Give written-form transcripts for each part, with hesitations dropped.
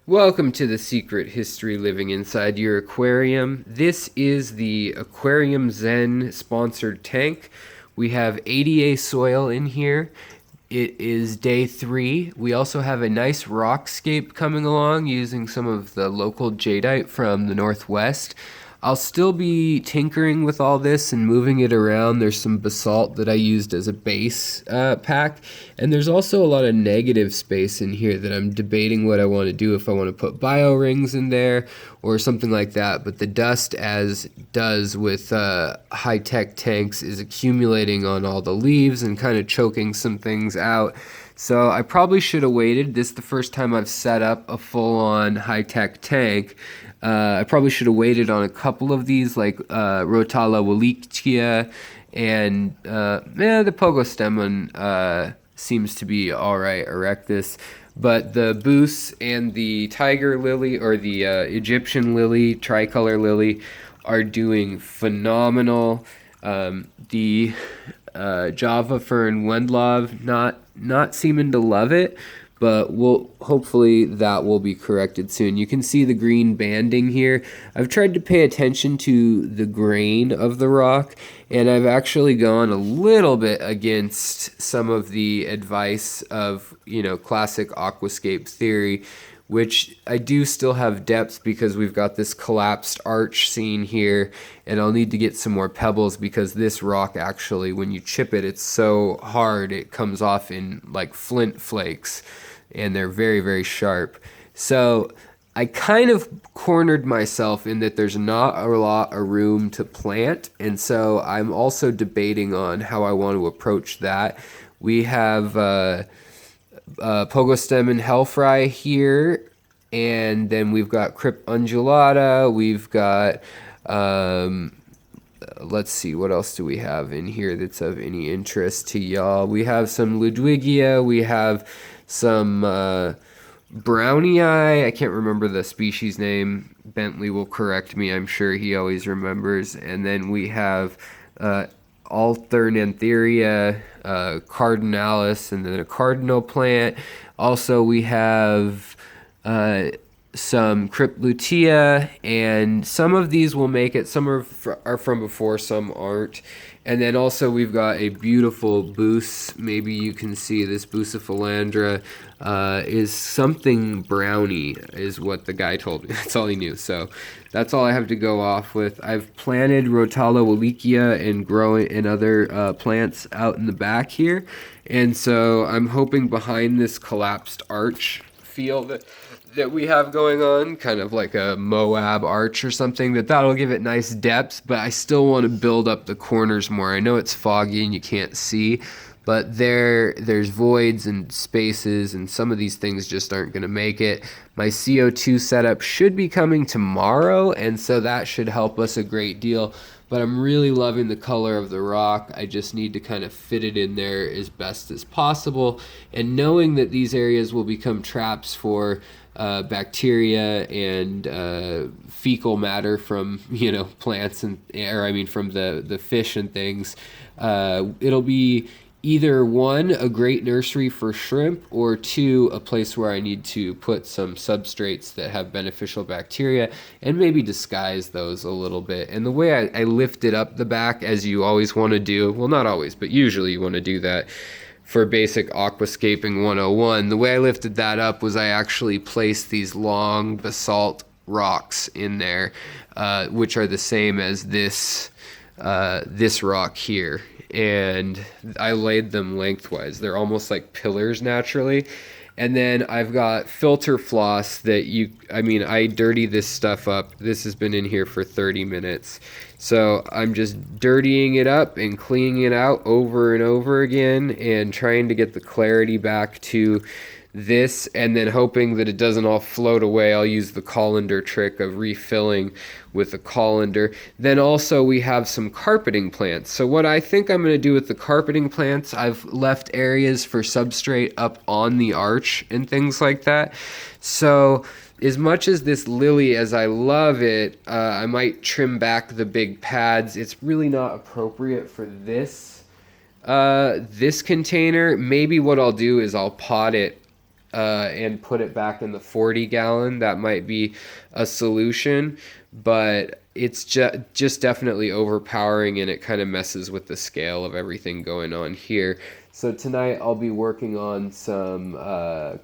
Welcome to the secret history living inside your aquarium. This is the Aquarium Zen sponsored tank. We have ADA soil in here. It is day 3. We also have a nice rockscape coming along using some of the local jadite from the Northwest. I'll still be tinkering with all this and moving it around. There's some basalt that I used as a base pack. And there's also a lot of negative space in here that I'm debating what I want to do, if I want to put bio rings in there or something like that. But the dust, as does with high-tech tanks, is accumulating on all the leaves and kind of choking some things out. So I probably should have waited. This is the first time I've set up a full-on high-tech tank. I probably should have waited on a couple of these, like Rotala Wallachia, and the Pogostemon seems to be all right, Erectus. But the Boos and the Tiger Lily, or the Egyptian Lily, Tricolor Lily, are doing phenomenal. The Java Fern Wendlove not seeming to love it, but hopefully that will be corrected soon. You can see the green banding here. I've tried to pay attention to the grain of the rock, and I've actually gone a little bit against some of the advice of, classic aquascape theory, which I do still have depth because we've got this collapsed arch scene here, and I'll need to get some more pebbles because this rock actually, when you chip it, it's so hard it comes off in like flint flakes, and they're very, very sharp. So I kind of cornered myself in that there's not a lot of room to plant, and so I'm also debating on how I want to approach that. We have Pogostemon Hellfry here, and then we've got Crypt Undulata, we've got let's see, what else do we have in here that's of any interest to y'all? We have some Ludwigia, we have some Brownie Eye, I can't remember the species name, Bentley will correct me, I'm sure he always remembers, and then we have Alternantheria cardinalis, and then a cardinal plant. Also, we have some Cryptlutea, and some of these will make it. Some are from before, some aren't. And then also we've got a beautiful Boos. Maybe you can see this Bucephalandra is something brownie, is what the guy told me. That's all he knew. So that's all I have to go off with. I've planted Rotala Wallachia and growing and other plants out in the back here. And so I'm hoping behind this collapsed arch field that we have going on, kind of like a Moab arch or something, that'll give it nice depth, but I still want to build up the corners more. I know it's foggy and you can't see, but there's voids and spaces, and some of these things just aren't going to make it. My CO2 setup should be coming tomorrow, and so that should help us a great deal. But I'm really loving the color of the rock. I just need to kind of fit it in there as best as possible. And knowing that these areas will become traps for bacteria and fecal matter from plants from the fish and things, it'll be either 1, a great nursery for shrimp, or 2, a place where I need to put some substrates that have beneficial bacteria and maybe disguise those a little bit. And the way I lifted up the back, as you always want to do, well, not always, but usually you want to do that for basic aquascaping 101, the way I lifted that up was I actually placed these long basalt rocks in there, which are the same as this rock here. And I laid them lengthwise. They're almost like pillars naturally. And then I've got filter floss that I dirty this stuff up. This has been in here for 30 minutes. So I'm just dirtying it up and cleaning it out over and over again and trying to get the clarity back to this, and then hoping that it doesn't all float away. I'll use the colander trick of refilling with a colander. Then also we have some carpeting plants. So what I think I'm going to do with the carpeting plants, I've left areas for substrate up on the arch and things like that. So as much as this lily, as I love it, I might trim back the big pads. It's really not appropriate for this container. Maybe what I'll do is I'll pot it and put it back in the 40 gallon. That might be a solution, but it's just definitely overpowering, and it kind of messes with the scale of everything going on here. So tonight I'll be working on some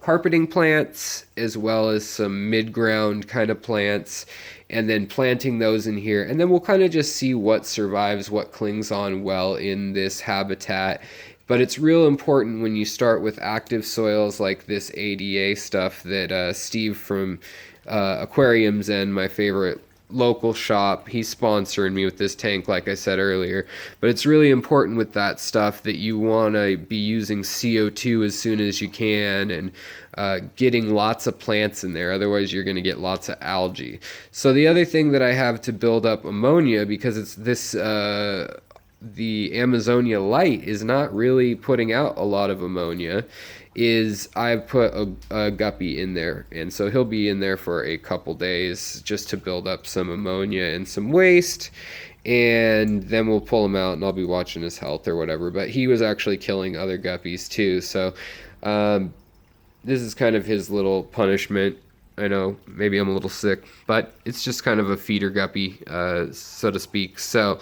carpeting plants as well as some mid-ground kind of plants, and then planting those in here. And then we'll kind of just see what survives, what clings on well in this habitat. But it's real important when you start with active soils like this ADA stuff that Steve from Aquarium Zen, my favorite local shop, he's sponsoring me with this tank, like I said earlier. But it's really important with that stuff that you want to be using CO2 as soon as you can, and getting lots of plants in there. Otherwise you're going to get lots of algae. So the other thing that I have to build up ammonia, because it's this the Amazonia light is not really putting out a lot of ammonia, is I've put a guppy in there, and so he'll be in there for a couple days just to build up some ammonia and some waste, and then we'll pull him out and I'll be watching his health or whatever. But he was actually killing other guppies too, so this is kind of his little punishment. I know maybe I'm a little sick, but it's just kind of a feeder guppy, so to speak. So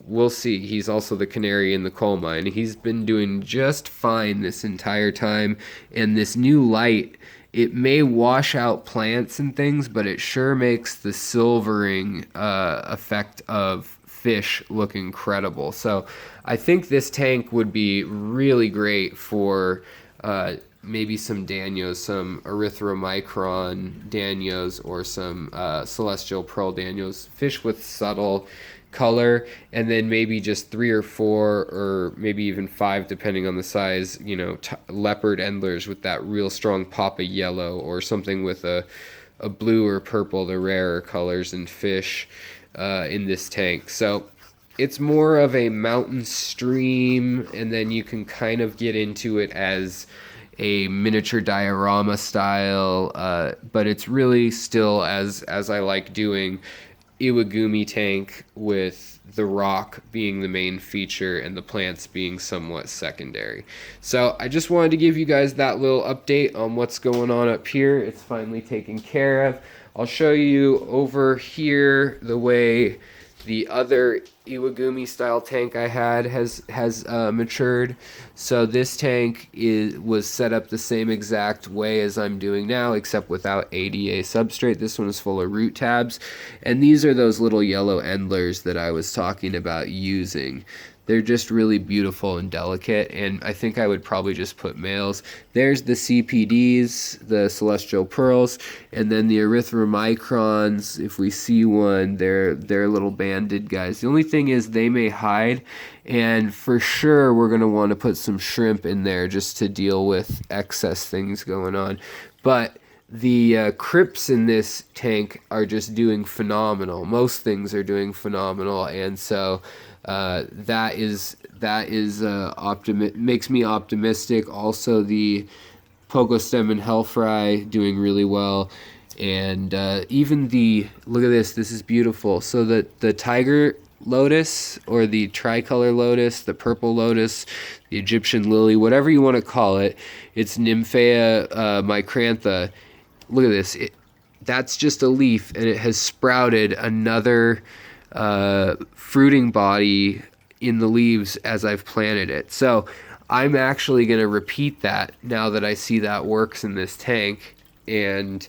we'll see. He's also the canary in the coal mine. He's been doing just fine this entire time, and this new light, it may wash out plants and things, but it sure makes the silvering effect of fish look incredible. So I think this tank would be really great for maybe some danios, some erythromicron danios, or some celestial pearl danios, fish with subtle color, and then maybe just 3 or 4 or maybe even 5 depending on the size, you know, leopard endlers with that real strong pop of yellow, or something with a blue or purple, the rarer colors in fish in this tank. So it's more of a mountain stream, and then you can kind of get into it as a miniature diorama style, but it's really still as I like doing, Iwagumi tank, with the rock being the main feature and the plants being somewhat secondary. So I just wanted to give you guys that little update on what's going on up here. It's finally taken care of. I'll show you over here the way the other Iwagumi style tank I had has matured. So this tank was set up the same exact way as I'm doing now, except without ADA substrate. This one is full of root tabs, and these are those little yellow endlers that I was talking about using. They're just really beautiful and delicate, and I think I would probably just put males. There's the CPDs, the celestial pearls, and then the erythromicrons. If we see one, they're little banded guys. The only thing is they may hide, and for sure we're going to want to put some shrimp in there just to deal with excess things going on. But the crypts in this tank are just doing phenomenal. Most things are doing phenomenal, and so that makes me optimistic. Also, the Pogostem and Hellfry doing really well, and even look at this. This is beautiful. So the tiger lotus, or the tricolor lotus, the purple lotus, the Egyptian lily, whatever you want to call it, it's Nymphea micrantha. Look at this. That's just a leaf, and it has sprouted another fruiting body in the leaves as I've planted it. So I'm actually going to repeat that now that I see that works in this tank, and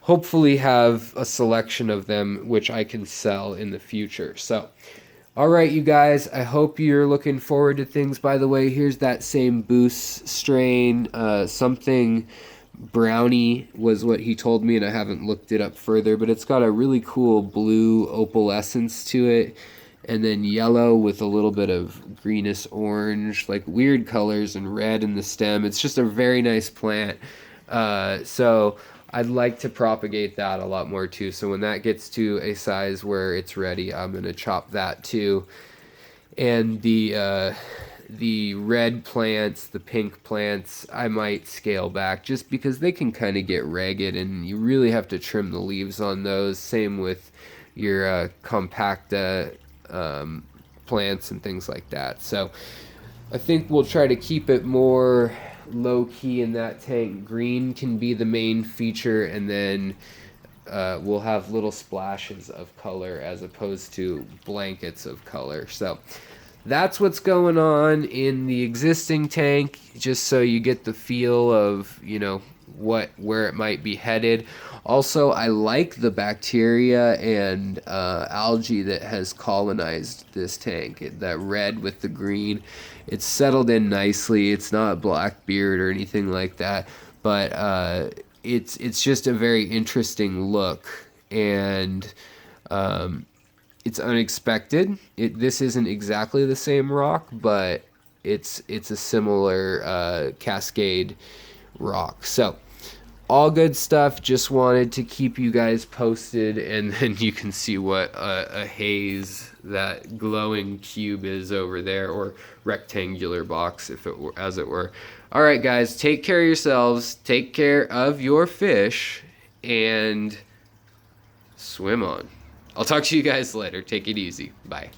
hopefully have a selection of them which I can sell in the future. So all right, you guys, I hope you're looking forward to things. By the way, here's that same Boos strain, something brownie was what he told me, and I haven't looked it up further, but it's got a really cool blue opalescence to it, and then yellow with a little bit of greenish orange, like weird colors, and red in the stem. It's just a very nice plant. So I'd like to propagate that a lot more too. So when that gets to a size where it's ready, I'm going to chop that too. And the red plants, the pink plants, I might scale back just because they can kind of get ragged, and you really have to trim the leaves on those. Same with your compacta plants and things like that. So I think we'll try to keep it more low key in that tank. Green can be the main feature, and then we'll have little splashes of color as opposed to blankets of color. So that's what's going on in the existing tank, just so you get the feel of, you know, where it might be headed. Also, I like the bacteria and algae that has colonized this tank. That red with the green, it's settled in nicely. It's not Blackbeard or anything like that, but it's just a very interesting look, and it's unexpected. This isn't exactly the same rock, but it's a similar cascade rock. So all good stuff. Just wanted to keep you guys posted, and then you can see what a haze that glowing cube is over there, or rectangular box, if it were, as it were. All right, guys, take care of yourselves, take care of your fish, and swim on. I'll talk to you guys later. Take it easy. Bye.